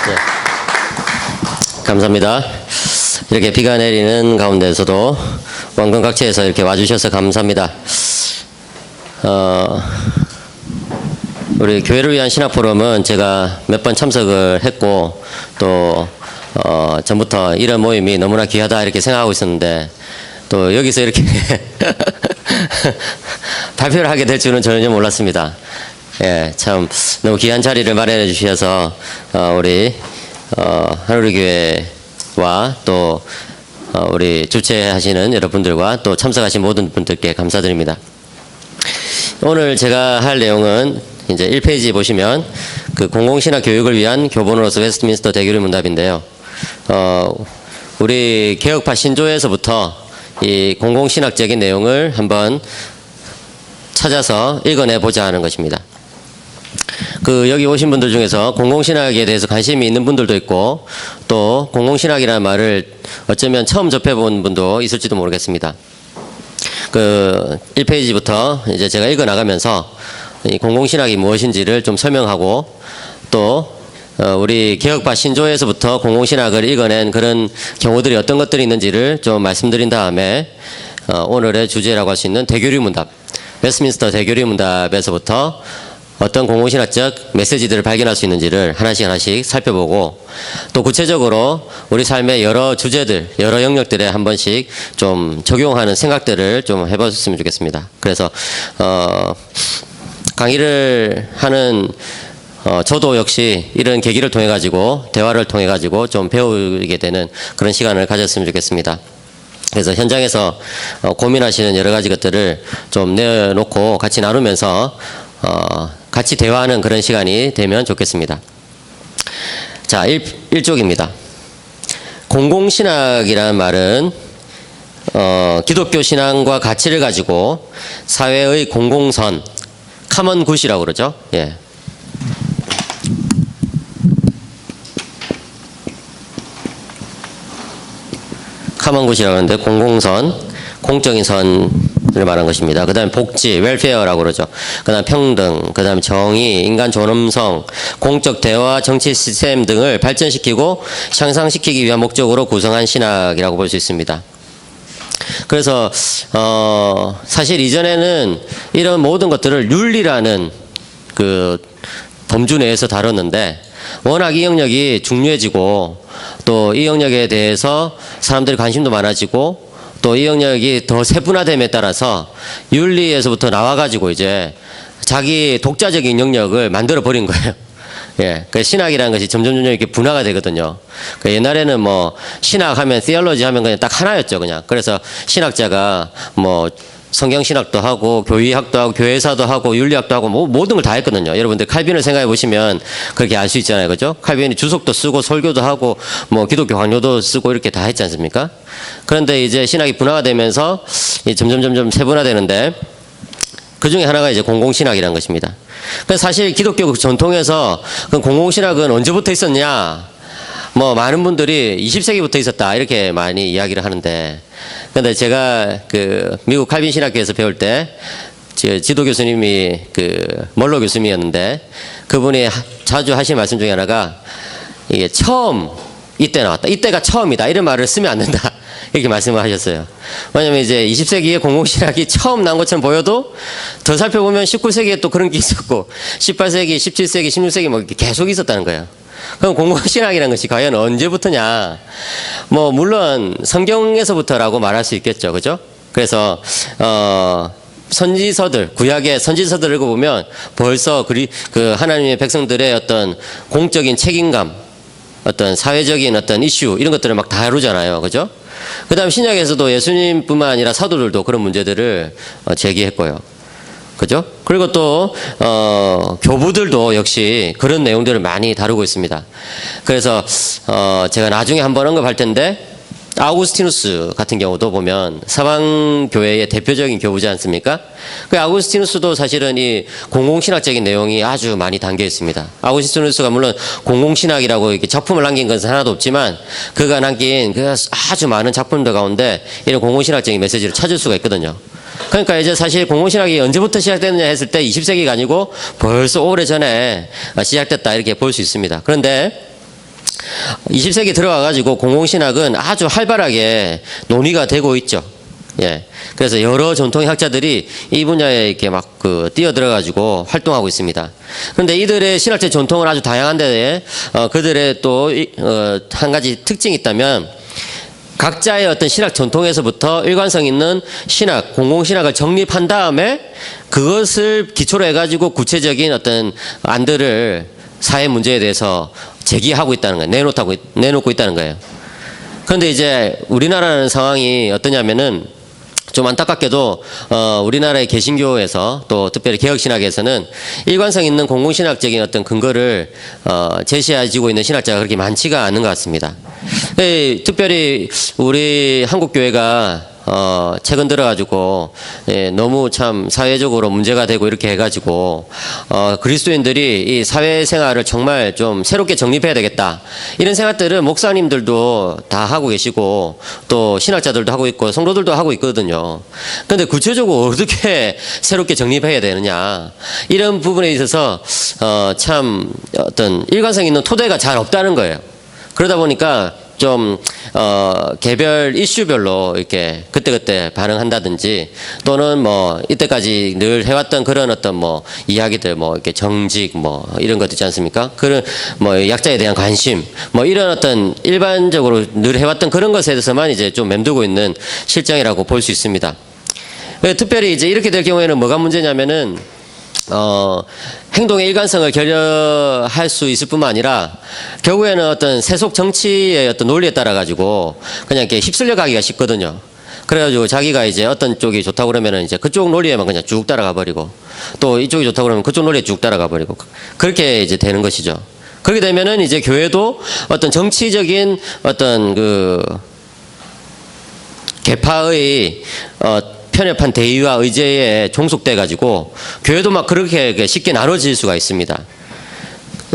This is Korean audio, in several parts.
네. 감사합니다. 이렇게 비가 내리는 가운데서도 원근각지에서 이렇게 와주셔서 감사합니다. 우리 교회를 위한 신학포럼은 제가 몇 번 참석을 했고 또 전부터 이런 모임이 너무나 귀하다 이렇게 생각하고 있었는데 또 여기서 이렇게 발표를 하게 될 줄은 전혀 몰랐습니다. 예, 참 너무 귀한 자리를 마련해 주셔서 우리 하늘교회와 또 우리 주최하시는 여러분들과 또 참석하신 모든 분들께 감사드립니다. 오늘 제가 할 내용은 이제 1페이지 보시면 그 공공신학 교육을 위한 교본으로서 웨스트민스터 대교리 문답인데요. 우리 개혁파 신조에서부터 이 공공신학적인 내용을 한번 찾아서 읽어내보자 하는 것입니다. 여기 오신 분들 중에서 공공신학에 대해서 관심이 있는 분들도 있고 또 공공신학이라는 말을 어쩌면 처음 접해본 분도 있을지도 모르겠습니다. 1페이지부터 이제 제가 읽어나가면서 이 공공신학이 무엇인지를 좀 설명하고 또 우리 개혁파 신조에서부터 공공신학을 읽어낸 그런 경우들이 어떤 것들이 있는지를 좀 말씀드린 다음에 오늘의 주제라고 할 수 있는 대교리 문답, 웨스트민스터 대교리 문답에서부터 어떤 공공신학적 메시지들을 발견할 수 있는지를 하나씩 살펴보고 또 구체적으로 우리 삶의 여러 주제들, 여러 영역들에 한 번씩 좀 적용하는 생각들을 좀 해봤으면 좋겠습니다. 그래서 강의를 하는 저도 역시 이런 계기를 통해 가지고 대화를 통해 가지고 좀 배우게 되는 그런 시간을 가졌으면 좋겠습니다. 그래서 현장에서 고민하시는 여러 가지 것들을 좀 내놓고 같이 나누면서 같이 대화하는 그런 시간이 되면 좋겠습니다. 자, 1쪽입니다. 공공신학이라는 말은 기독교 신앙과 가치를 가지고 사회의 공공선, 커먼 굿이라고 그러죠. 예. 커먼 굿이라고 하는데 공공선, 공적인 선을 말한 것입니다. 그 다음에 복지, 웰페어라고 그러죠. 그 다음에 평등, 그 다음에 정의, 인간 존엄성, 공적 대화, 정치 시스템 등을 발전시키고 향상시키기 위한 목적으로 구성한 신학이라고 볼 수 있습니다. 그래서 사실 이전에는 이런 모든 것들을 윤리라는 그 범주 내에서 다뤘는데 워낙 이 영역이 중요해지고 또 이 영역에 대해서 사람들이 관심도 많아지고 또 이 영역이 더 세분화됨에 따라서 윤리에서부터 나와가지고 이제 자기 독자적인 영역을 만들어 버린 거예요. 예, 그 신학이라는 것이 점점 이렇게 분화가 되거든요. 옛날에는 뭐 신학하면 theology 하면 그냥 딱 하나였죠, 그냥. 그래서 신학자가 뭐 성경신학도 하고 교의학도 하고 교회사도 하고 윤리학도 하고 뭐 모든 걸 다 했거든요. 여러분들 칼빈을 생각해 보시면 그렇게 알 수 있잖아요, 그죠? 칼빈이 주석도 쓰고 설교도 하고 뭐 기독교 강요도 쓰고 이렇게 다 했지 않습니까? 그런데 이제 신학이 분화가 되면서 점점 세분화되는데 그 중에 하나가 이제 공공신학이라는 것입니다. 그래서 사실 기독교 전통에서 그 공공신학은 언제부터 있었냐? 뭐 많은 분들이 20세기부터 있었다 이렇게 많이 이야기를 하는데, 근데 제가 미국 칼빈 신학교에서 배울 때 지도 교수님이 멀로 교수님이었는데 그분이 자주 하신 말씀 중에 하나가 이게 처음 이때 나왔다, 이때가 처음이다 이런 말을 쓰면 안 된다 이렇게 말씀을 하셨어요. 왜냐면 이제 20세기에 공공신학이 처음 나온 것처럼 보여도 더 살펴보면 19세기에 또 그런 게 있었고 18세기, 17세기, 16세기 뭐 계속 있었다는 거예요. 그럼 공공신학이라는 것이 과연 언제부터냐? 뭐 물론 성경에서부터라고 말할 수 있겠죠, 그죠? 그래서 선지서들, 구약의 선지서들을 읽어보면 벌써 하나님의 백성들의 어떤 공적인 책임감, 어떤 사회적인 어떤 이슈 이런 것들을 막 다루잖아요, 그죠? 그 다음 신약에서도 예수님뿐만 아니라 사도들도 그런 문제들을 제기했고요. 그죠? 그리고 또 교부들도 역시 그런 내용들을 많이 다루고 있습니다. 그래서 제가 나중에 한번 언급할 텐데 아우구스티누스 같은 경우도 보면 서방교회의 대표적인 교부지 않습니까? 그 아우구스티누스도 사실은 이 공공신학적인 내용이 아주 많이 담겨 있습니다. 아우구스티누스가 물론 공공신학이라고 이렇게 작품을 남긴 것은 하나도 없지만 그가 남긴 그 아주 많은 작품들 가운데 이런 공공신학적인 메시지를 찾을 수가 있거든요. 그러니까 이제 사실 공공신학이 언제부터 시작됐느냐 했을 때 20세기가 아니고 벌써 오래전에 시작됐다 이렇게 볼 수 있습니다. 그런데 20세기 들어와가지고 공공신학은 아주 활발하게 논의가 되고 있죠. 예. 그래서 여러 전통의 학자들이 이 분야에 이렇게 막 뛰어들어가지고 활동하고 있습니다. 그런데 이들의 신학적 전통은 아주 다양한데, 그들의 또, 한 가지 특징이 있다면, 각자의 어떤 신학 전통에서부터 일관성 있는 신학, 공공신학을 정립한 다음에 그것을 기초로 해가지고 구체적인 어떤 안들을 사회 문제에 대해서 제기하고 있다는 거예요. 내놓고 있다는 거예요. 그런데 이제 우리나라는 상황이 어떠냐면은 좀 안타깝게도 우리나라의 개신교에서 또 특별히 개혁신학에서는 일관성 있는 공공신학적인 어떤 근거를 제시해지고 있는 신학자가 그렇게 많지가 않은 것 같습니다. 특별히 우리 한국교회가 최근 들어가지고 너무 참 사회적으로 문제가 되고 이렇게 해가지고 그리스도인들이 이 사회생활을 정말 좀 새롭게 정립해야 되겠다 이런 생각들은 목사님들도 다 하고 계시고 또 신학자들도 하고 있고 성도들도 하고 있거든요. 그런데 구체적으로 어떻게 새롭게 정립해야 되느냐 이런 부분에 있어서 참 어떤 일관성 있는 토대가 잘 없다는 거예요. 그러다 보니까 좀 개별 이슈별로 이렇게 그때그때 반응한다든지 또는 뭐 이때까지 늘 해왔던 그런 어떤 뭐 이야기들 뭐 이렇게 정직 뭐 이런 것 있지 않습니까? 그런 뭐 약자에 대한 관심 뭐 이런 어떤 일반적으로 늘 해왔던 그런 것에 대해서만 이제 좀 맴돌고 있는 실정이라고 볼 수 있습니다. 특별히 이제 이렇게 될 경우에는 뭐가 문제냐면은 행동의 일관성을 결여할 수 있을 뿐만 아니라 결국에는 어떤 세속 정치의 어떤 논리에 따라 가지고 그냥 이렇게 휩쓸려 가기가 쉽거든요. 그래가지고 자기가 이제 어떤 쪽이 좋다고 그러면은 이제 그쪽 논리에만 그냥 쭉 따라가 버리고 또 이쪽이 좋다고 그러면 그쪽 논리에 쭉 따라가 버리고 그렇게 이제 되는 것이죠. 그렇게 되면은 이제 교회도 어떤 정치적인 어떤 그 계파의 편협한 대의와 의제에 종속돼 가지고 교회도 막 그렇게 쉽게 나눠질 수가 있습니다.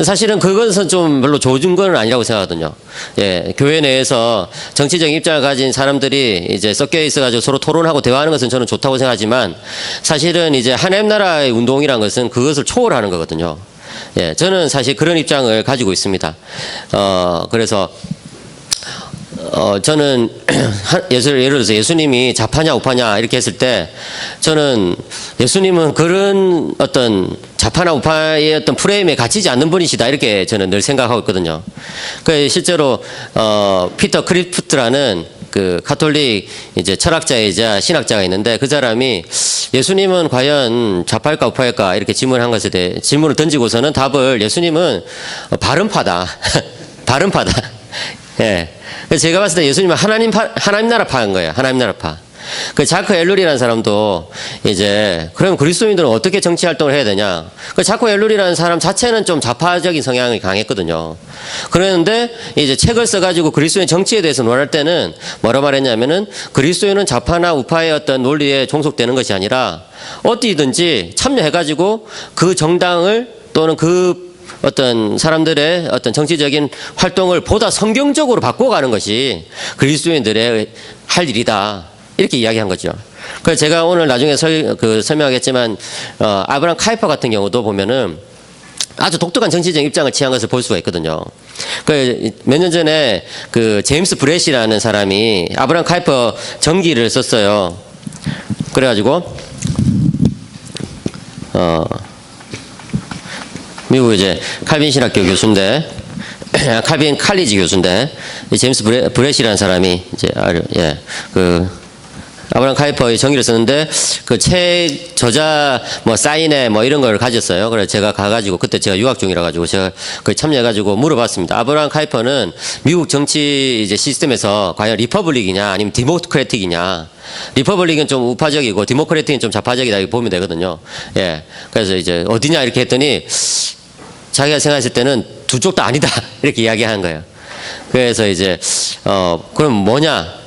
사실은 그것은 좀 별로 좋은 건 아니라고 생각하거든요. 예, 교회 내에서 정치적인 입장을 가진 사람들이 이제 섞여 있어가지고 서로 토론하고 대화하는 것은 저는 좋다고 생각하지만 사실은 이제 하나님 나라의 운동이란 것은 그것을 초월하는 거거든요. 예, 저는 사실 그런 입장을 가지고 있습니다. 그래서 저는 예를 들어서 예수님이 좌파냐 우파냐 이렇게 했을 때 저는 예수님은 그런 어떤 좌파나 우파의 어떤 프레임에 갇히지 않는 분이시다 이렇게 저는 늘 생각하고 있거든요. 그 실제로 피터 크리프트라는 그 카톨릭 이제 철학자이자 신학자가 있는데 그 사람이 예수님은 과연 좌파일까 우파일까 이렇게 질문한 것에 대해 질문을 던지고서는 답을 예수님은 바른파다 바른파다. 예. 제가 봤을 때 예수님은 하나님 나라파인 거예요. 하나님 나라파. 그 자크 엘룰이라는 사람도 이제 그럼 그리스도인들은 어떻게 정치 활동을 해야 되냐? 그 자크 엘룰이라는 사람 자체는 좀 좌파적인 성향이 강했거든요. 그랬는데 이제 책을 써가지고 그리스도인 정치에 대해서 논할 때는 뭐라 말했냐면은 그리스도인은 좌파나 우파의 어떤 논리에 종속되는 것이 아니라 어디든지 참여해가지고 그 정당을 또는 그 어떤 사람들의 어떤 정치적인 활동을 보다 성경적으로 바꿔가는 것이 그리스도인들의 할 일이다. 이렇게 이야기한 거죠. 그래서 제가 오늘 나중에 설명하겠지만, 아브라함 카이퍼 같은 경우도 보면은 아주 독특한 정치적 입장을 취한 것을 볼 수가 있거든요. 몇 년 전에 그 제임스 브렛이라는 사람이 아브라함 카이퍼 전기를 썼어요. 그래가지고, 미국 이제 칼빈 신학교 교수인데 칼빈 칼리지 교수인데 제임스 브렛이라는 사람이 이제 그 아브라함 카이퍼의 정의를 썼는데 그 책 저자 뭐 사인회 뭐 이런 걸 가졌어요. 그래서 제가 가가지고 그때 제가 유학 중이라 가지고 제가 거기 참여해가지고 물어봤습니다. 아브라함 카이퍼는 미국 정치 이제 시스템에서 과연 리퍼블릭이냐 아니면 디모크래틱이냐? 리퍼블릭은 좀 우파적이고 디모크래틱은 좀 좌파적이다 이렇게 보면 되거든요. 예. 그래서 이제 어디냐 이렇게 했더니 자기가 생각했을 때는 두 쪽 다 아니다 이렇게 이야기하는 거예요. 그래서 이제 그럼 뭐냐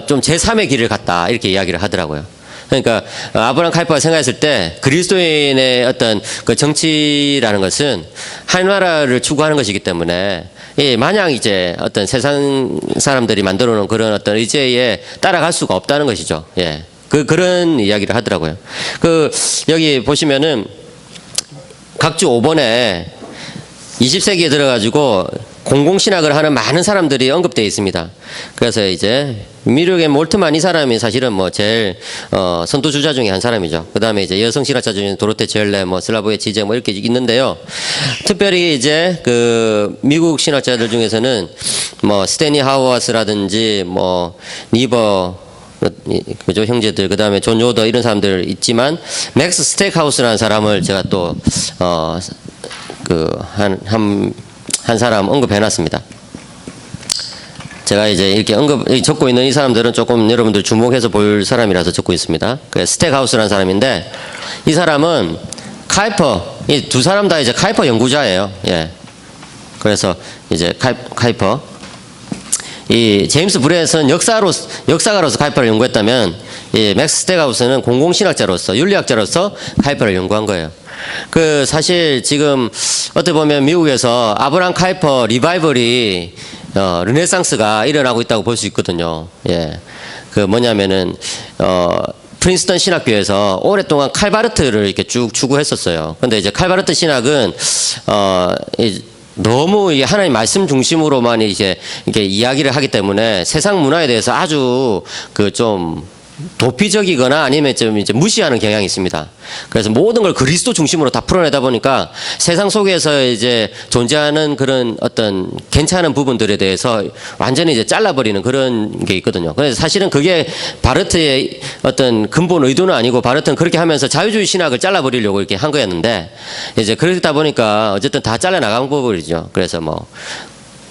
좀 제3의 길을 갔다 이렇게 이야기를 하더라고요. 그러니까 아브라함 카이퍼가 생각했을 때 그리스도인의 어떤 그 정치라는 것은 하나님나라를 추구하는 것이기 때문에 마냥 이제 어떤 세상 사람들이 만들어 놓은 그런 어떤 의제에 따라갈 수가 없다는 것이죠. 예. 그런 이야기를 하더라고요. 여기 보시면은 각주 5번에 20세기에 들어가지고 공공신학을 하는 많은 사람들이 언급되어 있습니다. 그래서 이제 미륵의 몰트만 이 사람이 사실은 뭐 제일 선두주자 중에 한 사람이죠. 그 다음에 이제 여성 신학자 중에 도로테 젤레, 뭐 슬라보의 지제 뭐 이렇게 있는데요. 특별히 이제 그 미국 신학자들 중에서는 뭐 스테니 하워스라든지 뭐 니버 그죠 형제들, 그 다음에 존 요더 이런 사람들 있지만 맥스 스테이크하우스라는 사람을 제가 또 한 사람 언급해놨습니다. 제가 이제 이렇게 적고 있는 이 사람들은 조금 여러분들 주목해서 볼 사람이라서 적고 있습니다. 그 스택하우스라는 사람인데, 이 사람은 카이퍼, 이 두 사람 다 이제 카이퍼 연구자예요. 예. 그래서 이제 카이퍼, 이 제임스 브레엇은 역사가로서 카이퍼를 연구했다면, 이 맥스 스택하우스는 공공신학자로서, 윤리학자로서 카이퍼를 연구한 거예요. 그 사실 지금 어떻게 보면 미국에서 아브라함 카이퍼 리바이벌이 르네상스가 일어나고 있다고 볼 수 있거든요. 예. 그 뭐냐면은 프린스턴 신학교에서 오랫동안 칼바르트를 이렇게 쭉 추구했었어요. 근데 이제 칼바르트 신학은 너무 이 하나님 말씀 중심으로만 이제 이렇게 이야기를 하기 때문에 세상 문화에 대해서 아주 그 좀 도피적이거나 아니면 좀 이제 무시하는 경향이 있습니다. 그래서 모든 걸 그리스도 중심으로 다 풀어내다 보니까 세상 속에서 이제 존재하는 그런 어떤 괜찮은 부분들에 대해서 완전히 이제 잘라버리는 그런 게 있거든요. 그래서 사실은 그게 바르트의 어떤 근본 의도는 아니고, 바르트는 그렇게 하면서 자유주의 신학을 잘라버리려고 이렇게 한 거였는데, 이제 그러다 보니까 어쨌든 다 잘라나간 부분이죠.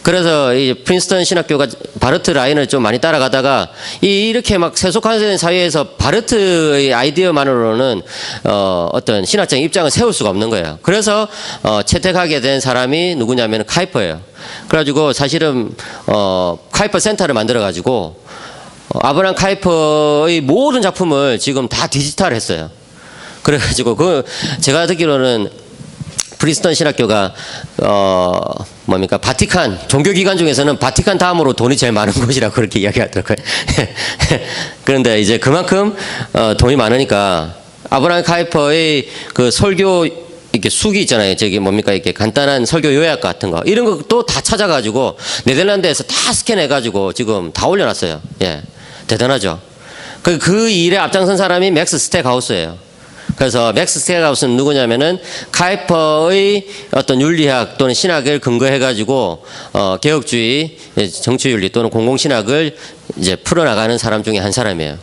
그래서 이 프린스턴 신학교가 바르트 라인을 좀 많이 따라가다가 이렇게 막 세속화된 사회에서 바르트의 아이디어만으로는 어떤 신학적인 입장을 세울 수가 없는 거예요. 그래서 채택하게 된 사람이 누구냐면 카이퍼예요. 그래가지고 사실은 카이퍼 센터를 만들어가지고 아브라함 카이퍼의 모든 작품을 지금 다 디지털했어요. 그래가지고 제가 듣기로는 프린스턴 신학교가 바티칸 종교기관 중에서는 바티칸 다음으로 돈이 제일 많은 곳이라고 그렇게 이야기하더라고요. 그런데 이제 그만큼 돈이 많으니까 아브라함 카이퍼의 그 설교 이렇게 수기 있잖아요. 이렇게 간단한 설교 요약 같은 거, 이런 것도 다 찾아가지고 네덜란드에서 다 스캔해가지고 지금 다 올려놨어요. 예, 대단하죠. 그 일에 앞장선 사람이 맥스 스택하우스예요. 그래서 맥스 스택하우스는 누구냐면은 카이퍼의 어떤 윤리학 또는 신학을 근거해가지고 개혁주의, 정치윤리 또는 공공신학을 이제 풀어나가는 사람 중에 한 사람이에요.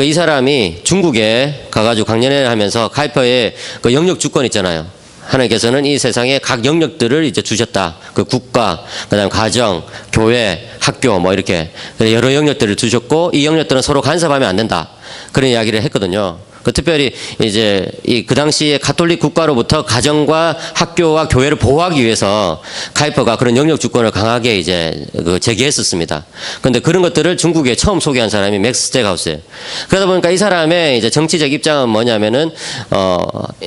이 사람이 중국에 가가지고 강연회를 하면서 카이퍼의 그 영역 주권 있잖아요. 하나님께서는 이 세상에 각 영역들을 이제 주셨다. 그 국가, 그다음 가정, 교회, 학교 뭐 이렇게 여러 영역들을 주셨고, 이 영역들은 서로 간섭하면 안 된다. 그런 이야기를 했거든요. 특별히 이제 그 당시에 가톨릭 국가로부터 가정과 학교와 교회를 보호하기 위해서 카이퍼가 그런 영역 주권을 강하게 이제 제기했었습니다. 그런데 그런 것들을 중국에 처음 소개한 사람이 맥스 스택하우스예요. 그러다 보니까 이 사람의 이제 정치적 입장은 뭐냐면은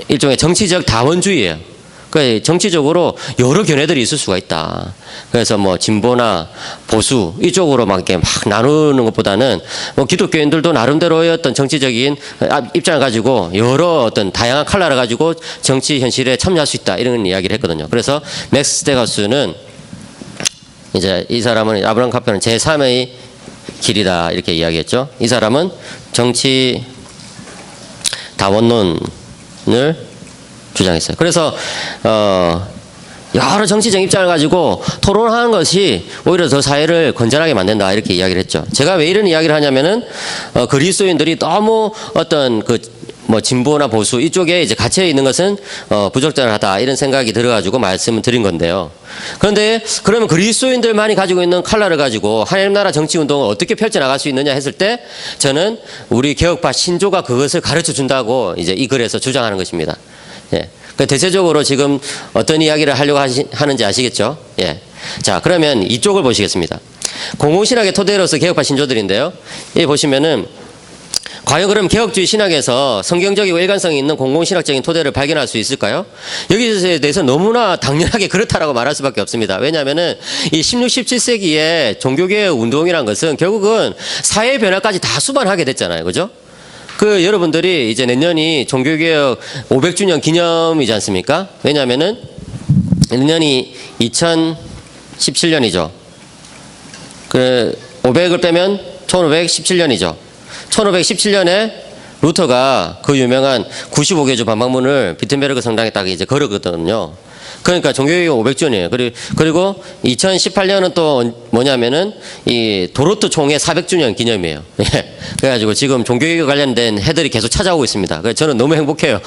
일종의 정치적 다원주의예요. 그 정치적으로 여러 견해들이 있을 수가 있다. 그래서 뭐 진보나 보수 이쪽으로 막 이렇게 막 나누는 것보다는 뭐 기독교인들도 나름대로의 어떤 정치적인 입장을 가지고 여러 어떤 다양한 컬러를 가지고 정치 현실에 참여할 수 있다, 이런 이야기를 했거든요. 그래서 맥스 스택하우스는 이제 이 사람은 아브라함 카이퍼는 제3의 길이다 이렇게 이야기했죠. 이 사람은 정치 다원론을 주장했어요. 그래서 여러 정치적 입장을 가지고 토론하는 것이 오히려 더 사회를 건전하게 만든다, 이렇게 이야기를 했죠. 제가 왜 이런 이야기를 하냐면은 그리스도인들이 너무 어떤 뭐 진보나 보수 이쪽에 이제 갇혀 있는 것은 부적절하다, 이런 생각이 들어가지고 말씀을 드린 건데요. 그런데 그러면 그리스도인들만이 가지고 있는 칼라를 가지고 하나님 나라 정치 운동을 어떻게 펼쳐나갈 수 있느냐 했을 때, 저는 우리 개혁파 신조가 그것을 가르쳐 준다고 이제 이 글에서 주장하는 것입니다. 예. 대체적으로 지금 어떤 이야기를 하려고 하는지 아시겠죠? 예. 자, 그러면 이쪽을 보시겠습니다. 공공신학의 토대로서 개혁파 신조들인데요. 여기 보시면은, 과연 그럼 개혁주의 신학에서 성경적이고 일관성이 있는 공공신학적인 토대를 발견할 수 있을까요? 여기에 대해서 너무나 당연하게 그렇다라고 말할 수밖에 없습니다. 왜냐하면은 이 16, 17세기의 종교개혁 운동이란 것은 결국은 사회 변화까지 다 수반하게 됐잖아요. 그죠? 여러분들이 이제 내년이 종교개혁 500주년 기념이지 않습니까? 왜냐하면은 내년이 1517년이죠. 그 500을 빼면 1517년이죠. 1517년에 루터가 그 유명한 95개조 반박문을 비텐베르크 성당에 딱 이제 걸었거든요. 그러니까 종교개혁 500주년이에요. 그리고 2018년은 또 뭐냐면은 이 도로트 총회 400주년 기념이에요. 예. 그래가지고 지금 종교개혁 관련된 해들이 계속 찾아오고 있습니다. 그래서 저는 너무 행복해요.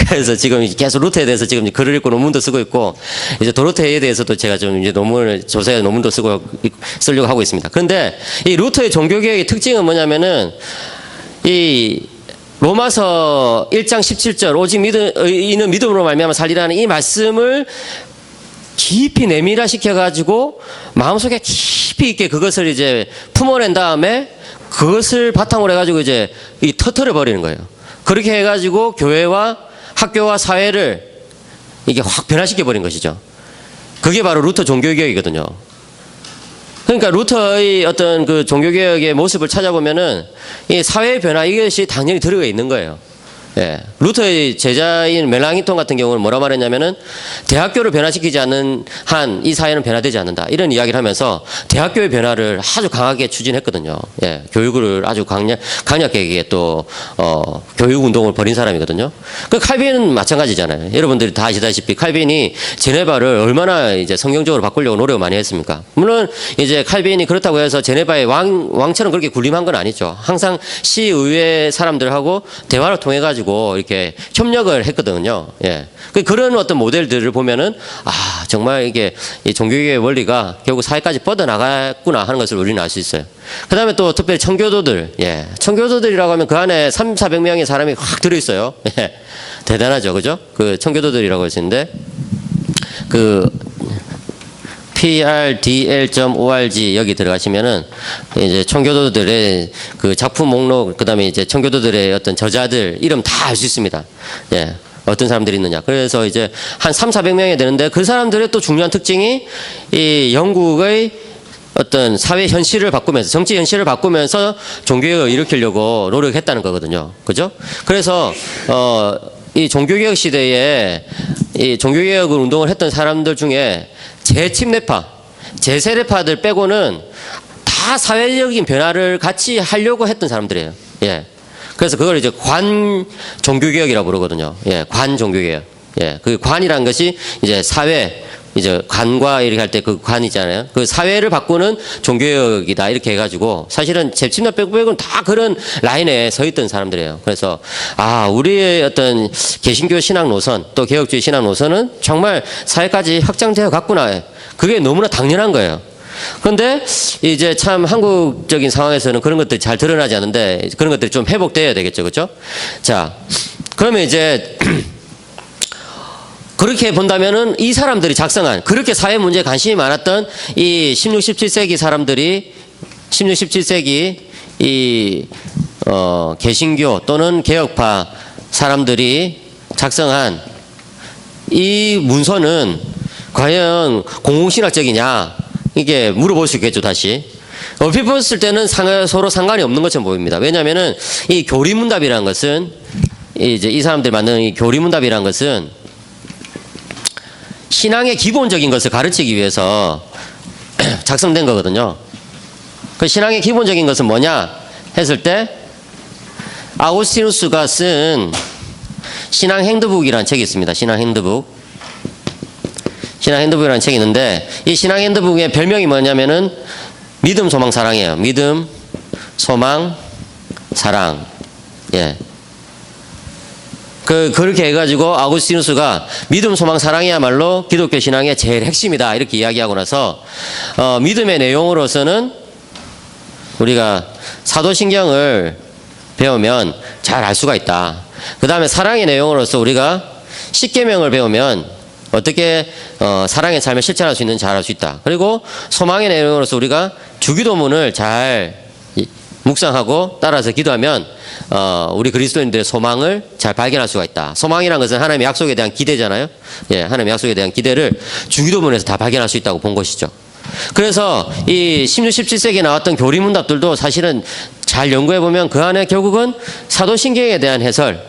그래서 지금 계속 루터에 대해서 지금 글을 읽고 논문도 쓰고 있고, 이제 도로트에 대해서도 제가 좀 이제 논문을 조사해 논문도 쓰려고 하고 있습니다. 그런데 이 루터의 종교개혁의 특징은 뭐냐면은 이 로마서 1장 17절 오직 이는 믿음으로 말미암아 살리라는 이 말씀을 깊이 내밀화시켜 가지고 마음속에 깊이 있게 그것을 이제 품어낸 다음에 그것을 바탕으로 해가지고 이제 이 터트려 버리는 거예요. 그렇게 해가지고 교회와 학교와 사회를 이게 확 변화시켜 버린 것이죠. 그게 바로 루터 종교개혁이거든요. 그러니까 루터의 어떤 그 종교개혁의 모습을 찾아보면은 이 사회의 변화 이것이 당연히 들어가 있는 거예요. 예. 루터의 제자인 멜랑이톤 같은 경우는 뭐라 말했냐면은 대학교를 변화시키지 않는 한 이 사회는 변화되지 않는다. 이런 이야기를 하면서 대학교의 변화를 아주 강하게 추진했거든요. 예. 교육을 아주 강력하게 또, 교육운동을 벌인 사람이거든요. 그 칼빈은 마찬가지잖아요. 여러분들이 다 아시다시피 칼빈이 제네바를 얼마나 이제 성경적으로 바꾸려고 노력을 많이 했습니까? 물론 이제 칼빈이 그렇다고 해서 제네바의 왕처럼 그렇게 군림한 건 아니죠. 항상 시의회 사람들하고 대화를 통해가지고 이렇게 협력을 했거든요. 예. 그런 어떤 모델들을 보면은 아 정말 이게 이 종교개혁의 원리가 결국 사회까지 뻗어나갔구나 하는 것을 우리는 알 수 있어요. 그 다음에 또 특별히 청교도들, 예. 청교도들이라고 하면 그 안에 300~400명의 사람이 확 들어있어요. 예. 대단하죠, 그죠? 그 청교도들이라고 했었는데 그 prdl.org 여기 들어가시면은 이제 청교도들의 그 작품 목록, 그 다음에 이제 청교도들의 어떤 저자들 이름 다 알 수 있습니다. 예. 어떤 사람들이 있느냐. 그래서 이제 한 300~400명이 되는데 그 사람들의 또 중요한 특징이 이 영국의 어떤 사회 현실을 바꾸면서, 정치 현실을 바꾸면서 종교개혁을 일으키려고 노력했다는 거거든요. 그죠? 그래서, 이 종교개혁 시대에 이 종교개혁 운동을 했던 사람들 중에 제침례파, 제세례파들 빼고는 다 사회적인 변화를 같이 하려고 했던 사람들이에요. 예. 그래서 그걸 이제 관 종교개혁이라고 부르거든요. 예. 관 종교개혁. 예. 그 관이란 것이 이제 사회, 이제 관과 이렇게 할 때 그 관이잖아요. 그 사회를 바꾸는 종교개혁이다 이렇게 해가지고 사실은 제침례 빼고는 다 그런 라인에 서 있던 사람들이에요. 그래서 아 우리의 어떤 개신교 신앙 노선 또 개혁주의 신앙 노선은 정말 사회까지 확장되어 갔구나. 그게 너무나 당연한 거예요. 그런데 이제 참 한국적인 상황에서는 그런 것들이 잘 드러나지 않는데 그런 것들이 좀 회복돼야 되겠죠, 그렇죠? 자, 그러면 이제 그렇게 본다면은 이 사람들이 작성한 그렇게 사회 문제에 관심이 많았던 이 16, 17세기 사람들이 16, 17세기 이 개신교 또는 개혁파 사람들이 작성한 이 문서는 과연 공공신학적이냐 이게 물어볼 수 있겠죠. 다시 얼핏 봤을 때는 서로 상관이 없는 것처럼 보입니다. 왜냐하면은 이 교리문답이라는 것은 이제 이 사람들이 만드는 이 교리문답이라는 것은 신앙의 기본적인 것을 가르치기 위해서 작성된 거거든요. 그 신앙의 기본적인 것은 뭐냐 했을 때 아우구스티누스가 쓴 신앙 핸드북이라는 책이 있습니다. 신앙 핸드북. 신앙 핸드북이라는 책이 있는데 이 신앙 핸드북의 별명이 뭐냐면은 믿음, 소망, 사랑이에요. 믿음, 소망, 사랑. 예. 그렇게 해가지고 아우구스티누스가 믿음, 소망, 사랑이야말로 기독교 신앙의 제일 핵심이다 이렇게 이야기하고 나서 믿음의 내용으로서는 우리가 사도신경을 배우면 잘 알 수가 있다. 그 다음에 사랑의 내용으로서 우리가 십계명을 배우면 어떻게 사랑의 삶을 실천할 수 있는지 잘 알 수 있다. 그리고 소망의 내용으로서 우리가 주기도문을 잘 묵상하고 따라서 기도하면 우리 그리스도인들의 소망을 잘 발견할 수가 있다. 소망이라는 것은 하나님의 약속에 대한 기대잖아요. 예, 하나님의 약속에 대한 기대를 주기도문에서 다 발견할 수 있다고 본 것이죠. 그래서 이 16, 17세기에 나왔던 교리문답들도 사실은 잘 연구해보면 그 안에 결국은 사도신경에 대한 해설,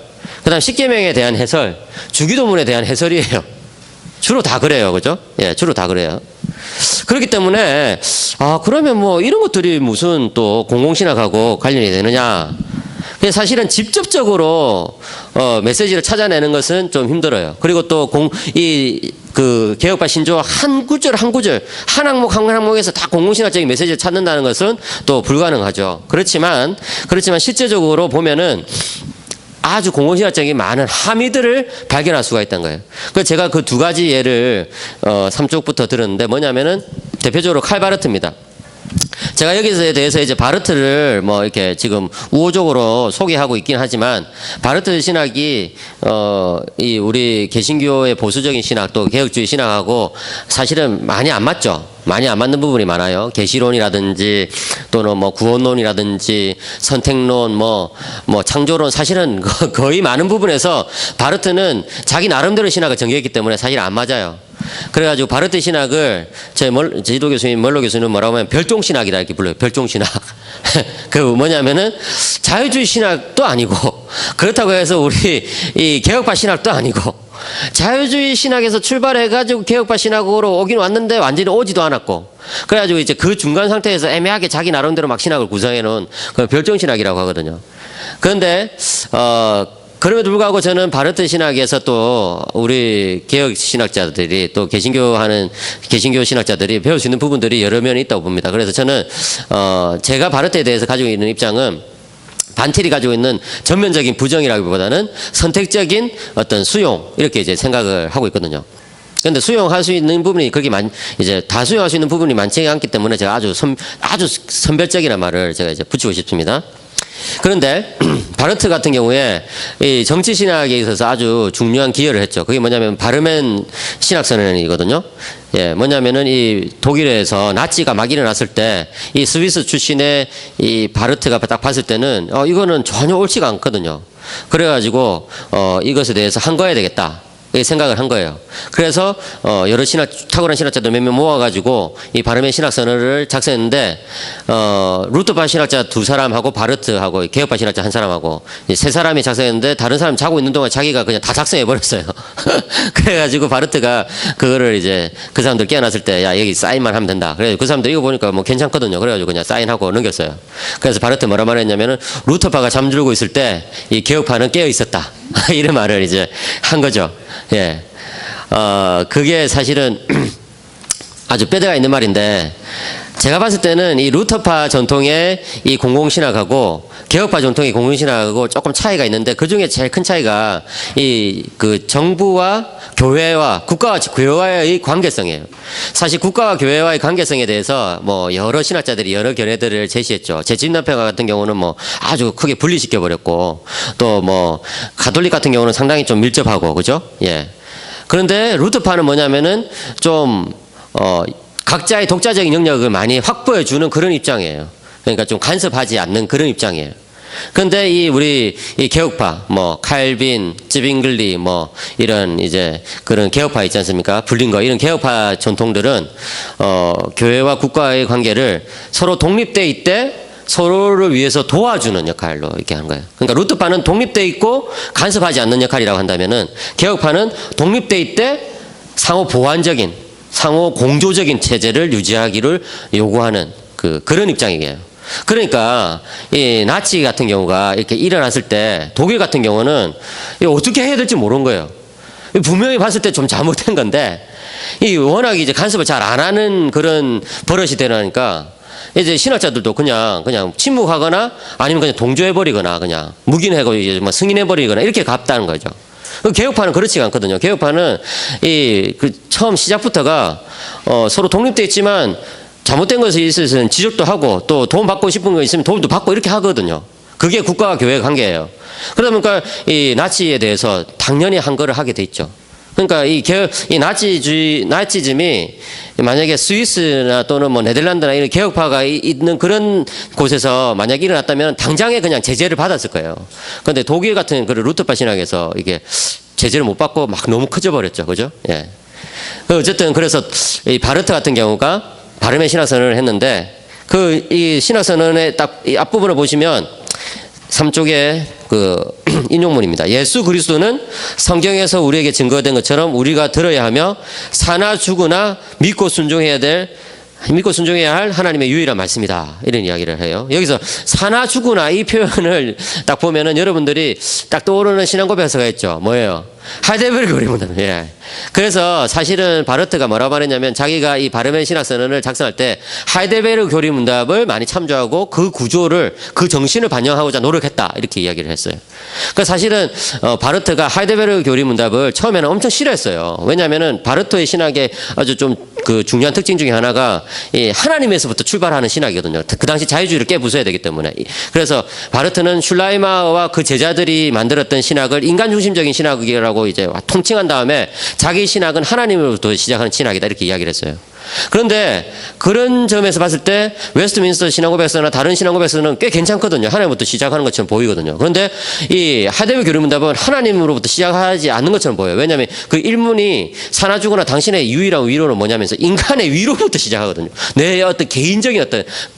그 다음 십계명에 대한 해설, 주기도문에 대한 해설이에요. 주로 다 그래요. 그죠? 예, 주로 다 그래요. 그렇기 때문에 그러면 뭐 이런 것들이 무슨 또 공공신학하고 관련이 되느냐. 근데 사실은 직접적으로 메시지를 찾아내는 것은 좀 힘들어요. 그리고 또 그 개혁파 신조 한 구절 한 구절 한 항목 한 항목에서 다 공공신학적인 메시지를 찾는다는 것은 또 불가능하죠. 그렇지만 실제적으로 보면은 아주 공공신학적인 많은 함의들을 발견할 수가 있다는 거예요. 그래서 제가 그 두 가지 예를 3쪽부터 들었는데 뭐냐면은 대표적으로 칼 바르트입니다. 제가 여기서에 대해서 이제 바르트를 뭐 이렇게 지금 우호적으로 소개하고 있긴 하지만 바르트 신학이 이 우리 개신교의 보수적인 신학 또 개혁주의 신학하고 사실은 많이 안 맞죠. 많이 안 맞는 부분이 많아요. 계시론이라든지 또는 뭐 구원론이라든지 선택론 뭐 창조론 사실은 거의 많은 부분에서 바르트는 자기 나름대로 신학을 정의했기 때문에 사실 안 맞아요. 그래가지고 바르트 신학을 제 지도 교수님 멀로 교수는 뭐라고 하면 별종신학이다 이렇게 불러요. 별종신학. 그 뭐냐면은 자유주의 신학도 아니고 그렇다고 해서 우리 이 개혁파 신학도 아니고 자유주의 신학에서 출발해가지고 개혁파 신학으로 오긴 왔는데 완전히 오지도 않았고 그래가지고 이제 그 중간 상태에서 애매하게 자기 나름대로 막 신학을 구성해 놓은 그 별종신학이라고 하거든요. 그런데 그럼에도 불구하고 저는 바르트 신학에서 또 우리 개혁 신학자들이 또 개신교 신학자들이 배울 수 있는 부분들이 여러 면이 있다고 봅니다. 그래서 저는 제가 바르트에 대해서 가지고 있는 입장은 반틸이 가지고 있는 전면적인 부정이라기보다는 선택적인 어떤 수용 이렇게 이제 생각을 하고 있거든요. 그런데 수용할 수 있는 부분이 그렇게 이제 다 수용할 수 있는 부분이 많지 않기 때문에 제가 아주 선별적이라는 말을 제가 이제 붙이고 싶습니다. 그런데 바르트 같은 경우에 이 정치 신학에 있어서 아주 중요한 기여를 했죠. 그게 뭐냐면 바르멘 신학선언이거든요. 예, 뭐냐면은 이 독일에서 나치가 막 일어났을 때 이 스위스 출신의 이 바르트가 딱 봤을 때는 이거는 전혀 옳지가 않거든요. 그래가지고 이것에 대해서 항거해야 되겠다. 생각을 한 거예요. 그래서 여러 탁월한 신학자들 몇 명 모아가지고 이 바르멘 신학선언을 작성했는데 루터파 신학자 2사람하고 바르트하고 개혁파 신학자 1사람하고 3사람이 작성했는데 다른 사람 자고 있는 동안 자기가 그냥 다 작성해 버렸어요. 그래가지고 바르트가 그거를 이제 그 사람들 깨어났을 때 야 여기 사인만 하면 된다. 그래서 그 사람들 이거 보니까 뭐 괜찮거든요. 그래가지고 그냥 사인하고 넘겼어요. 그래서 바르트 뭐라 말했냐면은 루터파가 잠들고 있을 때 이 개혁파는 깨어 있었다. 이런 말을 이제 한 거죠. 예. 그게 사실은 아주 뼈대가 있는 말인데, 제가 봤을 때는 이 루터파 전통의 이 공공신학하고 개혁파 전통의 공공신학하고 조금 차이가 있는데, 그 중에 제일 큰 차이가 이 그 정부와 교회와 국가와 교회와의 관계성이에요. 사실 국가와 교회와의 관계성에 대해서 뭐 여러 신학자들이 여러 견해들을 제시했죠. 제 집남편 같은 경우는 뭐 아주 크게 분리시켜 버렸고, 또 뭐 가톨릭 같은 경우는 상당히 좀 밀접하고, 그죠? 예. 그런데 루터파는 뭐냐면은 좀 각자의 독자적인 영역을 많이 확보해 주는 그런 입장이에요. 그러니까 좀 간섭하지 않는 그런 입장이에요. 그런데 우리 개혁파, 뭐 칼빈, 찌빙글리, 뭐 이런 이제 그런 개혁파 있지 않습니까? 불린거 이런 개혁파 전통들은 교회와 국가의 관계를 서로 독립돼 있대 서로를 위해서 도와주는 역할로 이렇게 하는 거예요. 그러니까 루터파는 독립돼 있고 간섭하지 않는 역할이라고 한다면은 개혁파는 독립돼 있대 상호 보완적인, 상호 공조적인 체제를 유지하기를 요구하는 그런 입장이에요. 그러니까 이 나치 같은 경우가 이렇게 일어났을 때 독일 같은 경우는 어떻게 해야 될지 모르는 거예요. 분명히 봤을 때 좀 잘못된 건데 이 워낙 이제 간섭을 잘 안 하는 그런 버릇이 되니까 이제 신학자들도 그냥 침묵하거나 아니면 그냥 동조해버리거나 그냥 묵인하고 이제 뭐 승인해버리거나 이렇게 갔다는 거죠. 개혁파는 그렇지가 않거든요. 개혁파는 처음 시작부터가 서로 독립되어 있지만 잘못된 것에 있어서는 지적도 하고 또 도움 받고 싶은 거 있으면 도움도 받고 이렇게 하거든요. 그게 국가와 교회의 관계예요. 그러다 보니까 이 나치에 대해서 당연히 항거를 하게 돼 있죠. 그러니까 이 나치즘이 만약에 스위스나 또는 뭐 네덜란드나 이런 개혁파가 있는 그런 곳에서 만약 일어났다면 당장에 그냥 제재를 받았을 거예요. 그런데 독일 같은 그런 루터파 신학에서 이게 제재를 못 받고 막 너무 커져 버렸죠. 그죠? 예. 어쨌든 그래서 이 바르트 같은 경우가 바르멘 신학선언을 했는데 이 신학선언의 딱 이 앞부분을 보시면 3쪽에 인용문입니다. 예수 그리스도는 성경에서 우리에게 증거된 것처럼 우리가 들어야 하며 사나 죽으나 믿고 순종해야 될 믿고 순종해야 할 하나님의 유일한 말씀이다. 이런 이야기를 해요. 여기서 사나 죽으나 이 표현을 딱 보면은 여러분들이 딱 떠오르는 신앙 고백서가 있죠. 뭐예요? 하이델베르크 교리문답. 예. 그래서 사실은 바르트가 뭐라고 말했냐면 자기가 이 바르멘 신학선언을 작성할 때 하이델베르크 교리문답을 많이 참조하고 그 구조를 그 정신을 반영하고자 노력했다. 이렇게 이야기를 했어요. 그러니까 사실은 바르트가 하이델베르크 교리문답을 처음에는 엄청 싫어했어요. 왜냐하면은 바르트의 신학의 아주 좀 그 중요한 특징 중에 하나가 이 하나님에서부터 출발하는 신학이거든요. 그 당시 자유주의를 깨부숴야 되기 때문에. 그래서 바르트는 슐라이마와 그 제자들이 만들었던 신학을 인간 중심적인 신학이라고 이제 통칭한 다음에 자기 신학은 하나님으로부터 시작하는 신학이다 이렇게 이야기를 했어요. 그런데 그런 점에서 봤을 때 웨스트민스터 신앙고백서나 다른 신앙고백서는 꽤 괜찮거든요. 하나님부터 시작하는 것처럼 보이거든요. 그런데 이 하이델베르크 교리문답은 하나님으로부터 시작하지 않는 것처럼 보여요. 왜냐하면 그 일문이 사나 죽으나 당신의 유일한 위로는 뭐냐면서 인간의 위로부터 시작하거든요. 내 어떤 개인적인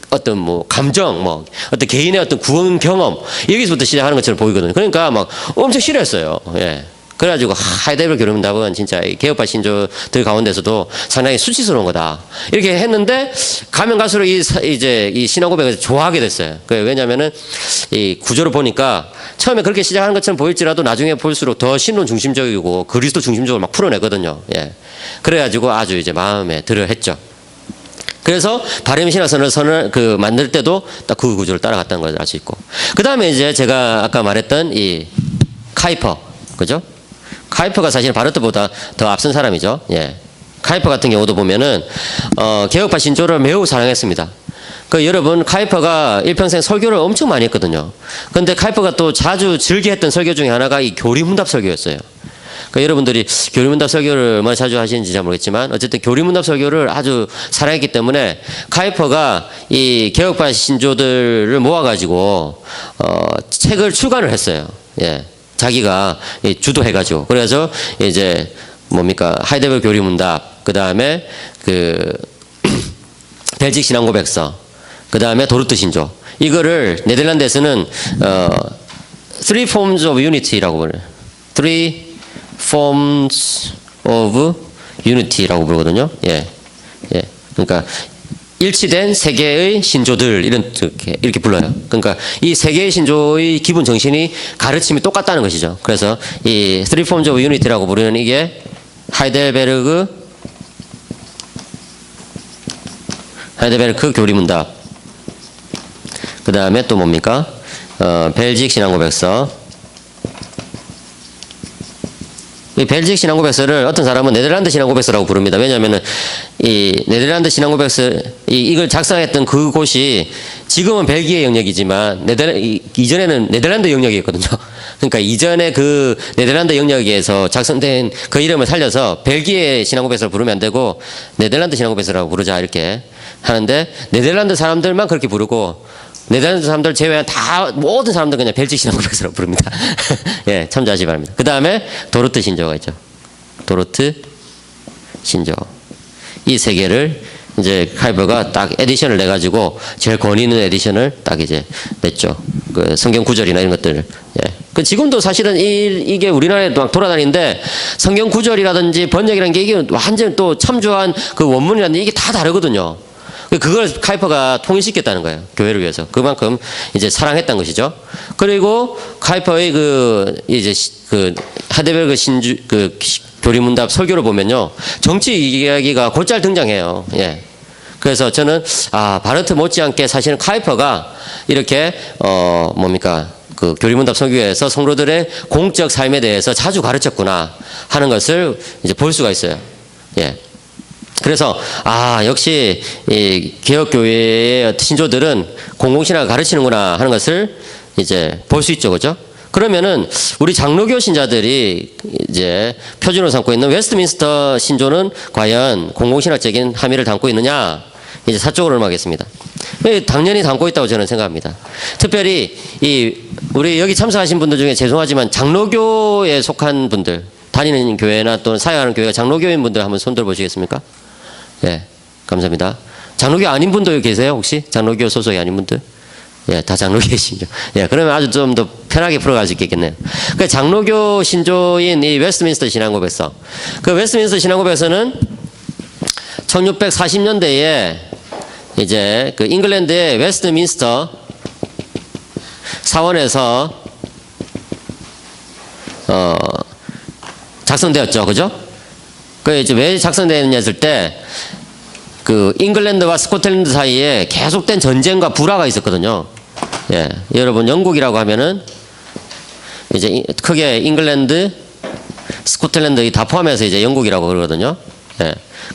어떤 뭐 감정, 뭐 어떤 개인의 어떤 구원 경험 여기서부터 시작하는 것처럼 보이거든요. 그러니까 막 엄청 싫어했어요. 예. 그래가지고 하이델베르크 교리문답은 진짜 개혁파 신조들 가운데서도 상당히 수치스러운 거다 이렇게 했는데 가면 갈수록 이제 이 신앙 고백을 좋아하게 됐어요. 왜냐하면은 이 구조를 보니까 처음에 그렇게 시작하는 것처럼 보일지라도 나중에 볼수록 더 신론 중심적이고 그리스도 중심적으로 막 풀어내거든요. 예. 그래가지고 아주 이제 마음에 들어 했죠. 그래서 바르멘 신학선을 만들 때도 딱 그 구조를 따라갔다는 걸 알 수 있고. 그 다음에 이제 제가 아까 말했던 이 카이퍼, 그죠? 카이퍼가 사실 바르트보다 더 앞선 사람이죠. 예. 카이퍼 같은 경우도 보면은 개혁파 신조를 매우 사랑했습니다. 여러분 카이퍼가 일평생 설교를 엄청 많이 했거든요. 그런데 카이퍼가 또 자주 즐겨했던 설교 중에 하나가 이 교리문답 설교였어요. 여러분들이 교리문답 설교를 얼마나 자주 하시는지 잘 모르겠지만 어쨌든 교리문답 설교를 아주 사랑했기 때문에 카이퍼가 이 개혁파 신조들을 모아가지고 책을 출간을 했어요. 예. 자기가 주도해가지고. 그래서 이제 뭡니까 하이델베르크 교리문답, 그 다음에 그 벨직 신앙고백서, 그 다음에 도르트 신조. 이거를 네덜란드에서는 Three Forms of Unity라고 부르요. Three Forms of Unity라고 부르거든요. 예, 예. 그러니까 일치된 세 개의 신조들 이렇게 불러요. 그러니까 이 세 개의 신조의 기본 정신이 가르침이 똑같다는 것이죠. 그래서 이 Three Forms of Unity라고 부르는 이게 하이델베르크 교리문답. 그 다음에 또 뭡니까? 벨직 신앙고백서. 이 벨직 신앙고백서를 어떤 사람은 네덜란드 신앙고백서라고 부릅니다. 왜냐하면은 이 네덜란드 신앙고백서 이걸 작성했던 그곳이 지금은 벨기에 영역이지만 이전에는 네덜란드 영역이었거든요. 그러니까 이전에 그 네덜란드 영역에서 작성된 그 이름을 살려서 벨기에 신앙고백서를 부르면 안 되고 네덜란드 신앙고백서라고 부르자 이렇게 하는데 네덜란드 사람들만 그렇게 부르고 네덜란드 사람들 제외한 모든 사람들 그냥 벨직 신앙고백서라고 부릅니다. 예, 참조하시기 바랍니다. 그 다음에 도르트 신조가 있죠. 도르트 신조. 이 세 개를 이제 카이퍼가 딱 에디션을 내가지고 제일 권위 있는 에디션을 딱 이제 냈죠. 그 성경 구절이나 이런 것들. 예. 지금도 사실은 이게 우리나라에 막 돌아다니는데 성경 구절이라든지 번역이라는 게 이게 완전 또 참조한 그 원문이라든지 이게 다 다르거든요. 그걸 카이퍼가 통일시켰다는 거예요. 교회를 위해서. 그만큼 이제 사랑했던 것이죠. 그리고 카이퍼의 이제 하이델베르크 교리문답 설교를 보면요. 정치 이야기가 곧잘 등장해요. 예. 그래서 저는, 바르트 못지않게 사실은 카이퍼가 이렇게, 그 교리문답 설교에서 성도들의 공적 삶에 대해서 자주 가르쳤구나 하는 것을 이제 볼 수가 있어요. 예. 그래서 역시 이 개혁교회의 신조들은 공공신학을 가르치는구나 하는 것을 이제 볼 수 있죠, 그죠? 그러면은 우리 장로교 신자들이 이제 표준으로 삼고 있는 웨스트민스터 신조는 과연 공공신학적인 함의를 담고 있느냐? 이제 사적으로 넘어가겠습니다. 당연히 담고 있다고 저는 생각합니다. 특별히 우리 여기 참석하신 분들 중에 죄송하지만 장로교에 속한 분들, 다니는 교회나 또는 사역하는 교회가 장로교인 분들 한번 손 들어보시겠습니까? 예, 감사합니다. 장로교 아닌 분도 계세요, 혹시? 장로교 소속이 아닌 분들? 예, 다 장로교이시죠. 예, 그러면 아주 좀 더 편하게 풀어갈 수 있겠네요. 그 장로교 신조인 이 웨스트민스터 신앙고백서. 그 웨스트민스터 신앙고백서는 1640년대에 이제 그 잉글랜드의 웨스트민스터 사원에서 작성되었죠, 그죠? 그 이제 왜 작성되었냐 했을 때 그 잉글랜드와 스코틀랜드 사이에 계속된 전쟁과 불화가 있었거든요. 예, 여러분 영국이라고 하면은 이제 크게 잉글랜드, 스코틀랜드 다 포함해서 이제 영국이라고 그러거든요. 예,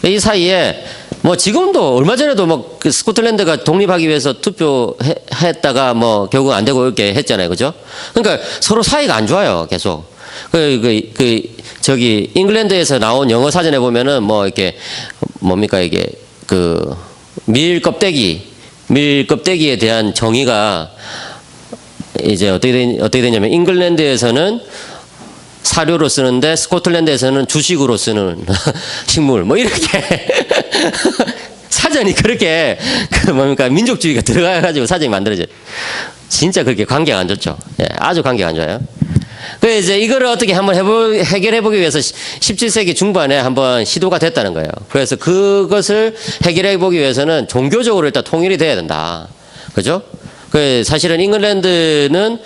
이 사이에 뭐 지금도 얼마 전에도 뭐 그 스코틀랜드가 독립하기 위해서 투표했다가 뭐 결국 안 되고 이렇게 했잖아요, 그죠? 그러니까 서로 사이가 안 좋아요, 계속. 저기 잉글랜드에서 나온 영어 사전에 보면은 뭐 이렇게 뭡니까 이게 그 밀 껍데기에 대한 정의가 이제 어떻게 되냐면 잉글랜드에서는 사료로 쓰는데 스코틀랜드에서는 주식으로 쓰는 식물 뭐 이렇게 사전이 그렇게 그 뭡니까 민족주의가 들어가가지고 사전이 만들어져요. 진짜 그렇게 관계가 안 좋죠. 예, 아주 관계가 안 좋아요. 그 이제 이거를 어떻게 한번 해결해보기 위해서 17세기 중반에 한번 시도가 됐다는 거예요. 그래서 그것을 해결해보기 위해서는 종교적으로 일단 통일이 돼야 된다. 그죠? 그 사실은 잉글랜드는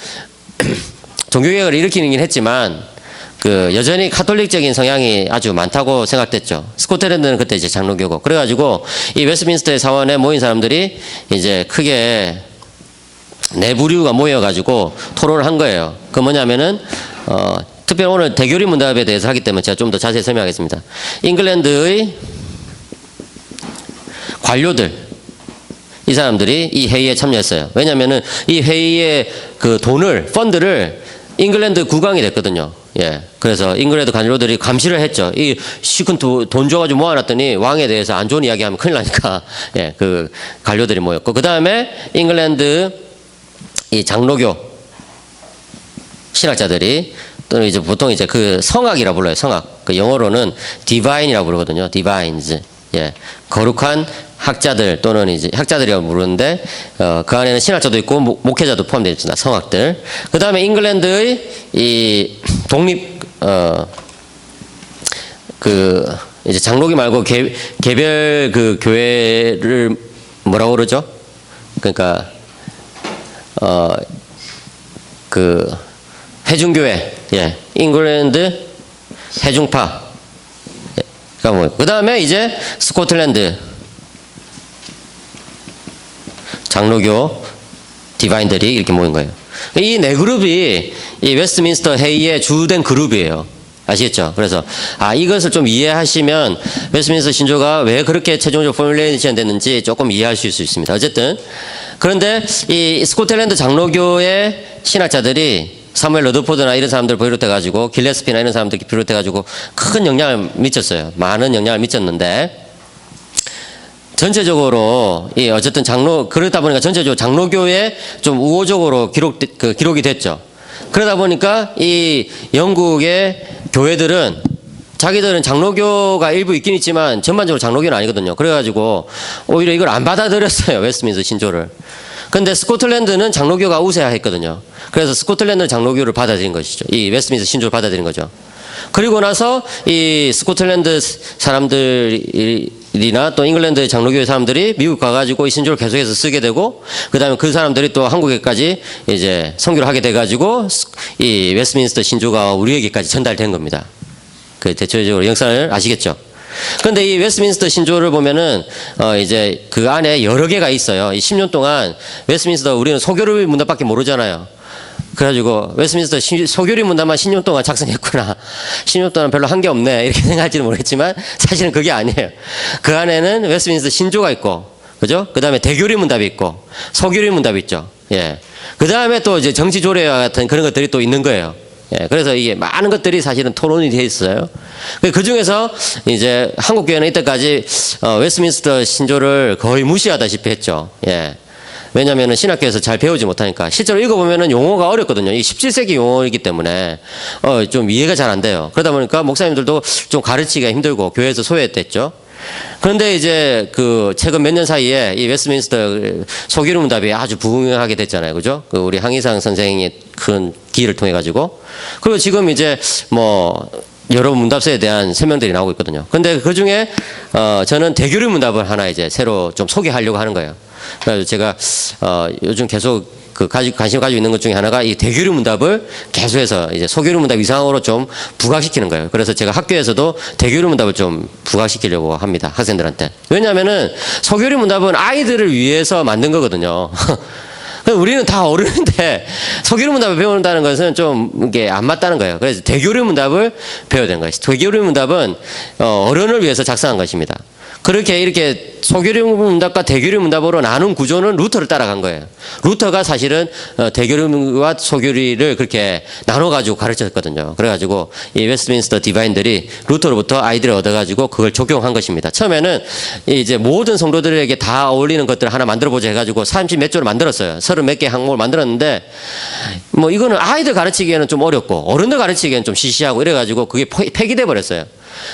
종교개혁을 일으키긴 했지만 그 여전히 카톨릭적인 성향이 아주 많다고 생각됐죠. 스코틀랜드는 그때 이제 장로교고. 그래가지고 이 웨스트민스터 사원에 모인 사람들이 이제 크게 내부류가 모여가지고 토론을 한 거예요. 그 뭐냐면은 특별히 오늘 대교리 문답에 대해서 하기 때문에 제가 좀 더 자세히 설명하겠습니다. 잉글랜드의 관료들 이 사람들이 이 회의에 참여했어요. 왜냐면은 이 회의의 그 펀드를 잉글랜드 국왕이 됐거든요. 예. 그래서 잉글랜드 관료들이 감시를 했죠. 이 시큰 돈 줘가지고 모아놨더니 왕에 대해서 안 좋은 이야기 하면 큰일 나니까, 예. 그 관료들이 모였고. 그 다음에 잉글랜드 이 장로교 신학자들이 또는 이제 보통 이제 그 성학이라 불러요. 성학. 그 영어로는 divine이라고 부르거든요. divines. 예. 거룩한 학자들 또는 이제 학자들이라고 부르는데 그 안에는 신학자도 있고 목회자도 포함되어 있습니다. 성학들. 그 다음에 잉글랜드의 이 독립 그 이제 장로교 말고 개별 그 교회를 뭐라고 그러죠? 그러니까 그 회중교회, 예, 잉글랜드 회중파. 예, 그러니까 뭐 그 다음에 이제 스코틀랜드 장로교 디바인들이 이렇게 모인 거예요. 이 네 그룹이 이 웨스트민스터 회의의 주된 그룹이에요. 아시겠죠? 그래서 이것을 좀 이해하시면 웨스트민스터 신조가 왜 그렇게 최종적으로 포뮬레이션 됐는지 조금 이해하실 수 있습니다. 어쨌든 그런데 이 스코틀랜드 장로교의 신학자들이 사무엘 러드포드나 이런 사람들 비롯해 가지고 길레스피나 이런 사람들 비롯해 가지고 큰 영향을 미쳤어요. 많은 영향을 미쳤는데 전체적으로 어쨌든 그러다 보니까 전체적으로 장로교에 좀 우호적으로 기록이 됐죠. 그러다 보니까 이 영국의 교회들은 자기들은 장로교가 일부 있긴 있지만 전반적으로 장로교는 아니거든요. 그래가지고 오히려 이걸 안 받아들였어요. 웨스트민스터 신조를. 근데 스코틀랜드는 장로교가 우세했거든요. 그래서 스코틀랜드는 장로교를 받아들인 것이죠. 이 웨스트민스터 신조를 받아들인 거죠. 그리고 나서 이 스코틀랜드 사람들이나 또 잉글랜드의 장로교회 사람들이 미국 가가지고 이 신조를 계속해서 쓰게 되고, 그 다음에 그 사람들이 또 한국에까지 이제 선교를 하게 돼가지고 이 웨스트민스터 신조가 우리에게까지 전달된 겁니다. 그 대체적으로 역사를 아시겠죠? 근데 이 웨스트민스터 신조를 보면은 이제 그 안에 여러 개가 있어요. 이 10년 동안 웨스트민스터 우리는 소교리 문답밖에 모르잖아요. 그래가지고 웨스트민스터 소교리 문답만 10년 동안 작성했구나. 10년 동안 별로 한 게 없네. 이렇게 생각할지는 모르겠지만 사실은 그게 아니에요. 그 안에는 웨스트민스터 신조가 있고, 그죠? 그 다음에 대교리 문답이 있고, 소교리 문답이 있죠. 예. 그 다음에 또 이제 정치조례와 같은 그런 것들이 또 있는 거예요. 예. 그래서 이게 많은 것들이 사실은 토론이 되어 있어요. 그 중에서 이제 한국교회는 이때까지 웨스트민스터 신조를 거의 무시하다시피 했죠. 예. 왜냐면은 신학교에서 잘 배우지 못하니까. 실제로 읽어보면은 용어가 어렵거든요. 이 17세기 용어이기 때문에, 좀 이해가 잘 안 돼요. 그러다 보니까 목사님들도 좀 가르치기가 힘들고, 교회에서 소외됐죠. 그런데 이제 그 최근 몇 년 사이에 이 웨스트민스터 소교리 문답이 아주 부흥하게 됐잖아요. 그죠? 그 우리 항희상 선생의 큰 기를 통해 가지고. 그리고 지금 이제 뭐, 여러 문답서에 대한 설명들이 나오고 있거든요. 근데 그 중에 저는 대교류 문답을 하나 이제 새로 좀 소개하려고 하는 거예요. 그래서 제가 요즘 계속 관심 가지고 있는 것 중에 하나가 이 대교류 문답을 계속해서 이제 소교류 문답 이상으로 좀 부각시키는 거예요. 그래서 제가 학교에서도 대교류 문답을 좀 부각시키려고 합니다. 학생들한테. 왜냐하면은 소교류 문답은 아이들을 위해서 만든 거거든요. 우리는 다 어른인데 소교류 문답을 배운다는 것은 좀 이게 안 맞다는 거예요. 그래서 대교류 문답을 배워야 되는 거예요. 대교류 문답은 어른을 위해서 작성한 것입니다. 그렇게 이렇게 소교류 문답과 대교류 문답으로 나눈 구조는 루터를 따라간 거예요. 루터가 사실은 대교류와 소교류를 그렇게 나눠가지고 가르쳤거든요. 그래가지고 이 웨스트민스터 디바인들이 루터로부터 아이디어를 얻어가지고 그걸 적용한 것입니다. 처음에는 이제 모든 성도들에게 다 어울리는 것들을 하나 만들어보자 해가지고 30몇 조를 만들었어요. 30몇 개 항목을 만들었는데 뭐 이거는 아이들 가르치기에는 좀 어렵고 어른들 가르치기에는 좀 시시하고 이래가지고 그게 폐기돼 버렸어요.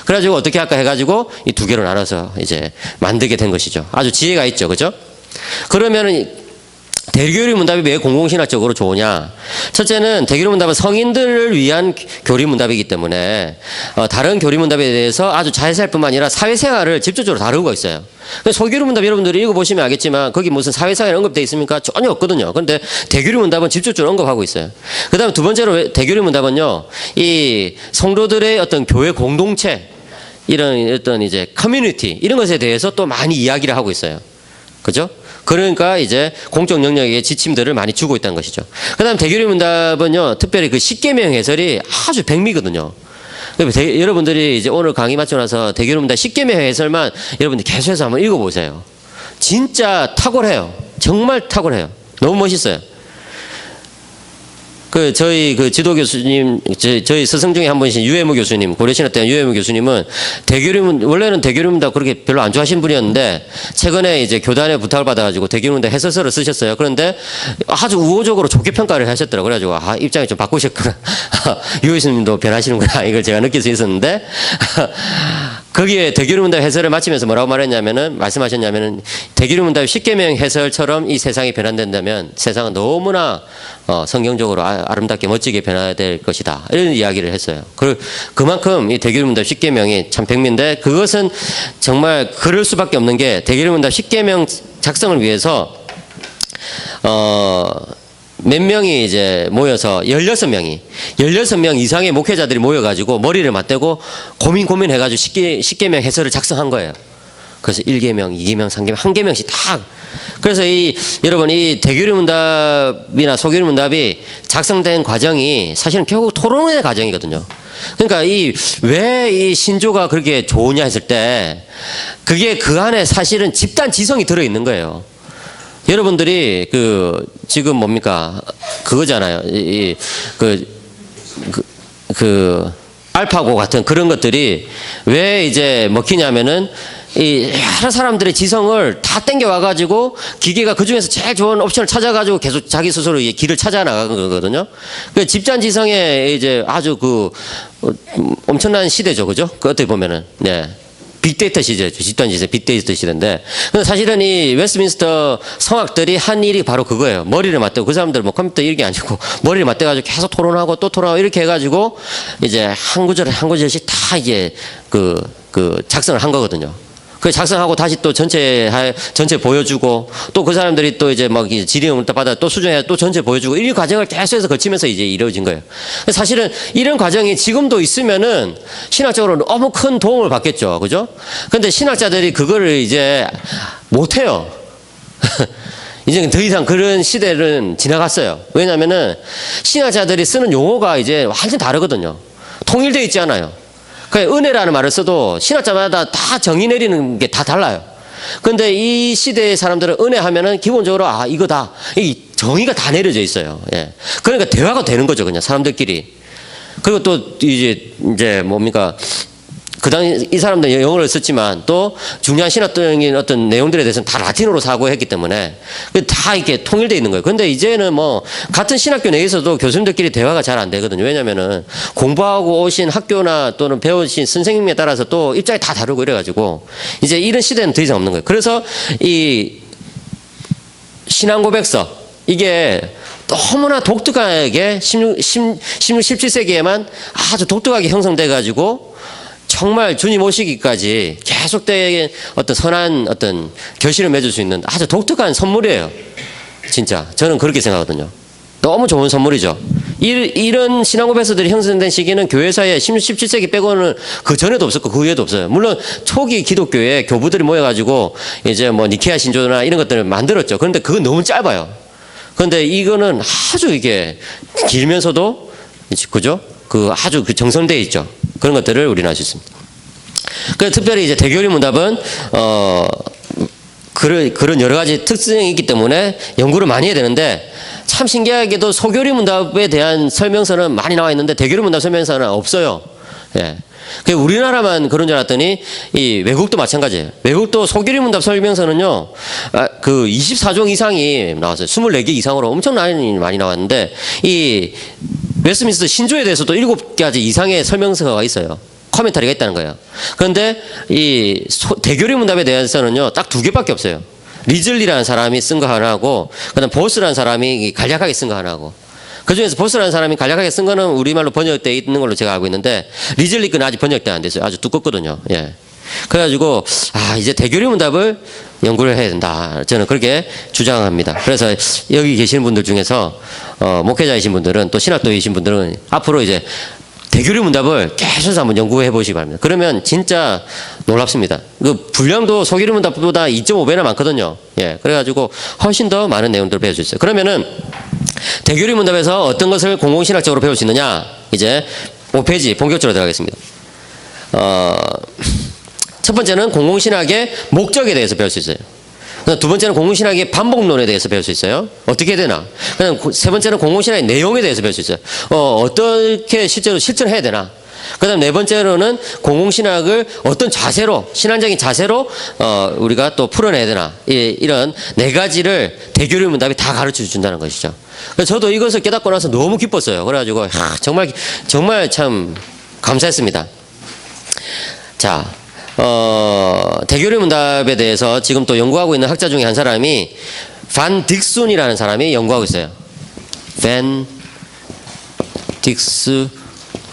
그래가지고 어떻게 할까 해가지고 이 두 개로 나눠서 이제 만들게 된 것이죠. 아주 지혜가 있죠. 그죠? 그러면은 대교류 문답이 왜 공공신학적으로 좋으냐? 첫째는 대교류 문답은 성인들을 위한 교리 문답이기 때문에 다른 교리 문답에 대해서 아주 자세할 뿐만 아니라 사회생활을 집중적으로 다루고 있어요. 소교류 문답 여러분들이 읽어보시면 알겠지만 거기 무슨 사회생활이 언급되어 있습니까? 전혀 없거든요. 그런데 대교류 문답은 집중적으로 언급하고 있어요. 그 다음에 두 번째로 대교류 문답은요, 이 성도들의 어떤 교회 공동체, 이런 어떤 이제 커뮤니티, 이런 것에 대해서 또 많이 이야기를 하고 있어요. 그죠? 그러니까 이제 공적 영역의 지침들을 많이 주고 있다는 것이죠. 그 다음 대교류 문답은요, 특별히 그 십계명 해설이 아주 백미거든요. 여러분들이 이제 오늘 강의 마치고 나서 대교류 문답 십계명 해설만 여러분들 계속해서 한번 읽어보세요. 진짜 탁월해요. 정말 탁월해요. 너무 멋있어요. 저희 지도 교수님, 저희 스승 중에 한 분이신 유해무 교수님, 고려신학대학 유해무 교수님은 원래는 대교류 문답 그렇게 별로 안 좋아하신 분이었는데, 최근에 이제 교단에 부탁을 받아가지고 대교류 문답 해설서를 쓰셨어요. 그런데 아주 우호적으로 좋게 평가를 하셨더라고요. 그래가지고, 입장이 좀 바꾸셨구나. 유 교수님도 변하시는구나. 이걸 제가 느낄 수 있었는데, 거기에 대교류 문답 해설을 마치면서 뭐라고 말씀하셨냐면은, 대교류 문답 십계명 해설처럼 이 세상이 변환된다면 세상은 너무나 성경적으로 아름답게 멋지게 변화될 것이다. 이런 이야기를 했어요. 그만큼 이 대교류 문답 십계명이 참 백미인데, 그것은 정말 그럴 수밖에 없는 게, 대교류 문답 십계명 작성을 위해서 몇 명이 이제 모여서 16명 이상의 목회자들이 모여가지고 머리를 맞대고 고민해가지고 십계명 해설을 작성한 거예요. 그래서 1계명, 2계명, 3계명, 1계명씩 다. 그래서 여러분, 이 대교류 문답이나 소교류 문답이 작성된 과정이 사실은 결국 토론의 과정이거든요. 그러니까 왜 이 신조가 그렇게 좋으냐 했을 때, 그게 그 안에 사실은 집단 지성이 들어있는 거예요. 여러분들이 지금 뭡니까? 그거잖아요. 알파고 같은 그런 것들이 왜 이제 먹히냐면은, 여러 사람들의 지성을 다 땡겨와가지고 기계가 그 중에서 제일 좋은 옵션을 찾아가지고 계속 자기 스스로 길을 찾아 나가는 거거든요. 집단 지성의 이제 아주 엄청난 시대죠. 그죠? 어떻게 보면은, 네. 빅데이터 시대죠. 집단 지성, 빅데이터 시대인데. 근데 사실은 이 웨스트민스터 성악들이 한 일이 바로 그거예요. 머리를 맞대고, 그 사람들 뭐 컴퓨터 이런 게 아니고, 머리를 맞대가지고 계속 토론하고 또 토론하고 이렇게 해가지고, 이제 한 구절씩 다 이제 작성을 한 거거든요. 그 작성하고 다시 또 전체 보여주고, 또 그 사람들이 또 이제 막 질의응답 받아 또 수정해 또 전체 보여주고, 이 과정을 계속해서 거치면서 이제 이루어진 거예요. 사실은 이런 과정이 지금도 있으면은 신학적으로 너무 큰 도움을 받겠죠. 그죠? 근데 신학자들이 그거를 이제 못해요. 이제 더 이상 그런 시대는 지나갔어요. 왜냐면은 신학자들이 쓰는 용어가 이제 완전 다르거든요. 통일되어 있지 않아요. 은혜라는 말을 써도 신학자마다 다 정의 내리는 게 다 달라요. 근데 이 시대의 사람들은 은혜 하면은 기본적으로 이거다. 이 정의가 다 내려져 있어요. 예. 그러니까 대화가 되는 거죠. 그냥 사람들끼리. 그리고 또 이제 뭡니까? 그 당시 이 사람들은 영어를 썼지만 또 중요한 신학적인 어떤 내용들에 대해서는 다 라틴어로 사고했기 때문에 다 이렇게 통일되어 있는 거예요. 근데 이제는 뭐 같은 신학교 내에서도 교수님들끼리 대화가 잘 안 되거든요. 왜냐면은 공부하고 오신 학교나 또는 배우신 선생님에 따라서 또 입장이 다 다르고 이래가지고 이제 이런 시대는 더 이상 없는 거예요. 그래서 이 신앙고백서, 이게 너무나 독특하게 17세기에만 아주 독특하게 형성돼 가지고 정말 주님 오시기까지 계속된 어떤 선한 어떤 결실을 맺을 수 있는 아주 독특한 선물이에요. 진짜 저는 그렇게 생각하거든요. 너무 좋은 선물이죠. 이런 신앙 고백서들이 형성된 시기는 교회사에 17세기 빼고는 그 전에도 없었고 그 후에도 없어요. 물론 초기 기독교에 교부들이 모여가지고 이제 뭐 니케아 신조나 이런 것들을 만들었죠. 그런데 그건 너무 짧아요. 그런데 이거는 아주 이게 길면서도 그죠? 그 아주 그 정성되어 있죠. 그런 것들을 우리는 알 수 있습니다. 그래서 특별히 이제 대교리 문답은 그런 여러 가지 특징이 있기 때문에 연구를 많이 해야 되는데 참 신기하게도 소교리 문답에 대한 설명서는 많이 나와 있는데 대교리 문답 설명서는 없어요. 예. 우리나라만 그런 줄 알았더니 이 외국도 마찬가지예요. 외국도 소교리 문답 설명서는요, 그 24종 이상이 나왔어요. 24개 이상으로 엄청 많이 나왔는데 이 웨스트민스터 신조에 대해서도 7가지 이상의 설명서가 있어요. 코멘터리가 있다는 거예요. 그런데 이 대교리 문답에 대해서는요, 딱 2개밖에 없어요. 리즐리라는 사람이 쓴 거 하나하고, 그 다음 보스라는 사람이 간략하게 쓴 거 하나하고. 그 중에서 보스라는 사람이 간략하게 쓴 거는 우리말로 번역되어 있는 걸로 제가 알고 있는데, 리즐리 건 아직 번역되어 안 됐어요. 아주 두껍거든요. 예. 그래가지고, 이제 대교리 문답을 연구를 해야 된다. 저는 그렇게 주장합니다. 그래서 여기 계시는 분들 중에서, 목회자이신 분들은 또 신학도이신 분들은 앞으로 이제 대교리 문답을 계속 한번 연구해 보시기 바랍니다. 그러면 진짜 놀랍습니다. 그 분량도 소교리 문답보다 2.5배나 많거든요. 예. 그래가지고 훨씬 더 많은 내용들을 배울 수 있어요. 그러면은 대교리 문답에서 어떤 것을 공공신학적으로 배울 수 있느냐? 이제 5페이지 본격적으로 들어가겠습니다. 첫 번째는 공공신학의 목적에 대해서 배울 수 있어요. 두 번째는 공공신학의 반복론에 대해서 배울 수 있어요. 어떻게 해야 되나. 세 번째는 공공신학의 내용에 대해서 배울 수 있어요. 어떻게 실제로 실천해야 되나. 그 다음 네 번째로는 공공신학을 어떤 자세로, 신앙적인 자세로 우리가 또 풀어내야 되나. 이런 4가지를 대교리 문답이 다 가르쳐 준다는 것이죠. 그래서 저도 이것을 깨닫고 나서 너무 기뻤어요. 그래가지고 정말 참 감사했습니다. 자, 대교리 문답에 대해서 지금 또 연구하고 있는 학자 중에 한 사람이 반 딕순이라는 사람이 연구하고 있어요. 반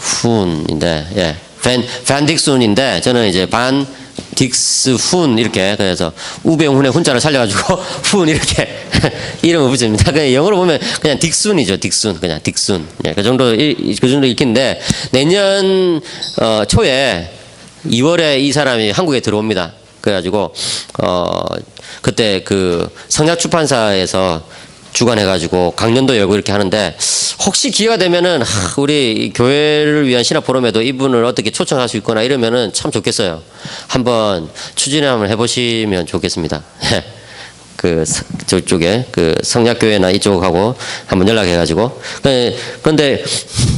딕스훈인데, 예, 반 딕순인데 저는 이제 반 딕스훈 이렇게 그래서 우병훈의 훈자를 살려가지고 훈 이렇게 이름을 붙입니다. 그냥 영어로 보면 그냥 딕순이죠. 딕순 그냥 딕순. 예, 그 정도 읽히는데 내년 초에 2월에 이 사람이 한국에 들어옵니다. 그래가지고 그때 그 성약출판사에서 주관해가지고 강연도 열고 이렇게 하는데 혹시 기회가 되면은 우리 교회를 위한 신학 포럼에도 이분을 어떻게 초청할 수 있거나 이러면은 참 좋겠어요. 한번 추진을 한번 해보시면 좋겠습니다. 저쪽에 그 성약교회나 이쪽하고 한번 연락해가지고. 그런데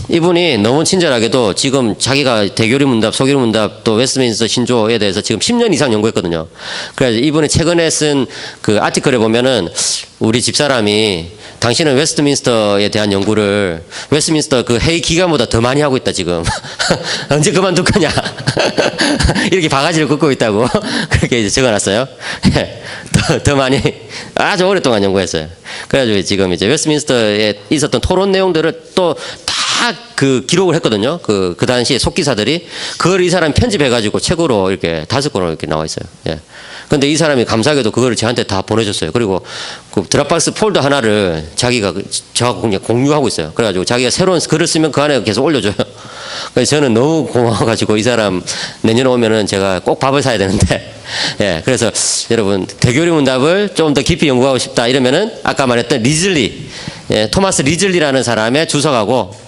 이분이 너무 친절하게도 지금 자기가 대교리 문답, 소교리 문답 또 웨스트민스터 신조에 대해서 지금 10년 이상 연구했거든요. 그래서 이분이 최근에 쓴 그 아티클에 보면은 우리 집사람이 당신은 웨스트민스터에 대한 연구를 웨스트민스터 그 회의 기간보다 더 많이 하고 있다 지금. 언제 그만둘 거냐. 이렇게 바가지를 긋고 있다고 그렇게 이제 적어놨어요. 더 많이 아주 오랫동안 연구했어요. 그래가지고 지금 이제 웨스트민스터에 있었던 토론 내용들을 또 다 그 기록을 했거든요. 그 당시에 속기사들이 그걸 이 사람이 편집해가지고 책으로 이렇게 5권으로 이렇게 나와 있어요. 예. 근데 이 사람이 감사하게도 그거를 저한테 다 보내줬어요. 그리고 그 드랍박스 폴더 하나를 자기가 저하고 그냥 공유하고 있어요. 그래가지고 자기가 새로운 글을 쓰면 그 안에 계속 올려줘요. 그래서 저는 너무 고마워가지고 이 사람 내년에 오면은 제가 꼭 밥을 사야 되는데, 예. 그래서 여러분 대교리 문답을 좀 더 깊이 연구하고 싶다 이러면은 아까 말했던 리즐리, 예, 토마스 리즐리라는 사람의 주석하고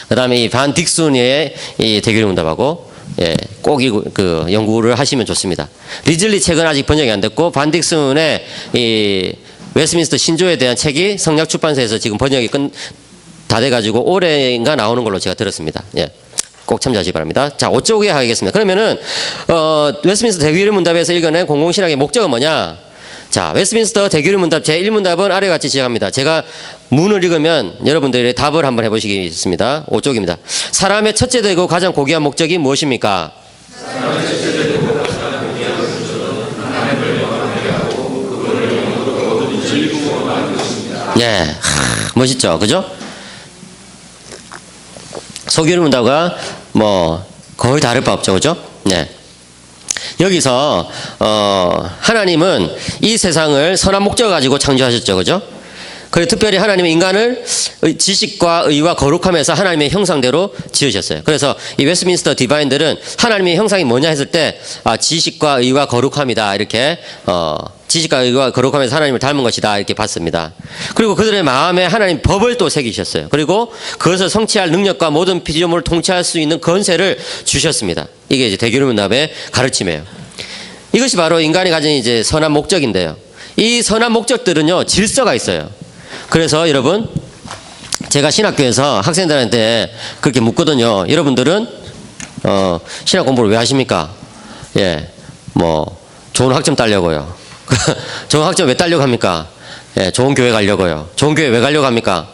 그 다음에 이 반 딕순의 이 대교리 문답하고 예, 꼭 그 연구를 하시면 좋습니다. 리즐리 책은 아직 번역이 안 됐고 반 딕순의 이 웨스트민스터 신조에 대한 책이 성약출판사에서 지금 번역이 다 돼가지고 올해인가 나오는 걸로 제가 들었습니다. 예. 꼭 참조하시기 바랍니다. 자, 5쪽에 하겠습니다. 그러면은 웨스트민스터 대교리 문답에서 읽어낸 공공신학의 목적은 뭐냐? 자, 웨스트민스터 대교리 문답 제1문답은 아래와 같이 시작합니다. 제가 문을 읽으면 여러분들이 답을 한번 해보시겠습니다. 5쪽입니다. 사람의 첫째 되고 가장 고귀한 목적이 무엇입니까? 예, 멋있죠, 그죠? 소규모 문답과 뭐 거의 다를 바 없죠, 그죠? 네. 여기서 하나님은 이 세상을 선한 목적을 가지고 창조하셨죠, 그죠? 그리고 특별히 하나님은 인간을 지식과 의와 거룩함에서 하나님의 형상대로 지으셨어요. 그래서 이 웨스트민스터 디바인들은 하나님의 형상이 뭐냐 했을 때 지식과 의와 거룩함이다 이렇게 지식과 의와 거룩함에서 하나님을 닮은 것이다 이렇게 봤습니다. 그리고 그들의 마음에 하나님 법을 또 새기셨어요. 그리고 그것을 성취할 능력과 모든 피조물을 통치할 수 있는 권세를 주셨습니다. 이게 이제 대규문답의 가르침이에요. 이것이 바로 인간이 가진 이제 선한 목적인데요. 이 선한 목적들은요 질서가 있어요. 그래서 여러분 제가 신학교에서 학생들한테 그렇게 묻거든요. 여러분들은 신학 공부를 왜 하십니까? 예, 뭐 좋은 학점 따려고요. 좋은 학점 왜 따려고 합니까? 예, 좋은 교회 가려고요. 좋은 교회 왜 가려고 합니까?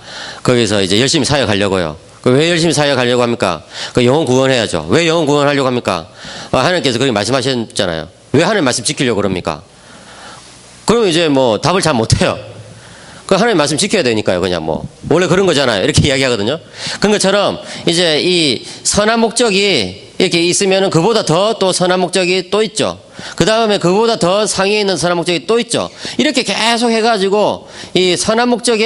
거기서 이제 열심히 사역 하려고요. 왜 열심히 사역 하려고 합니까? 그 영혼 구원해야죠. 왜 영혼 구원하려고 합니까? 하나님께서 그렇게 말씀하셨잖아요. 왜 하나님 말씀 지키려고 그럽니까? 그러면 이제 뭐 답을 잘 못해요. 그 하나님 말씀 지켜야 되니까요. 그냥 뭐 원래 그런 거잖아요. 이렇게 이야기하거든요. 그런 것처럼 이제 이 선한 목적이 이렇게 있으면은 그보다 더 또 선한 목적이 또 있죠. 그 다음에 그보다 더 상위에 있는 선한 목적이 또 있죠. 이렇게 계속 해가지고 이 선한 목적에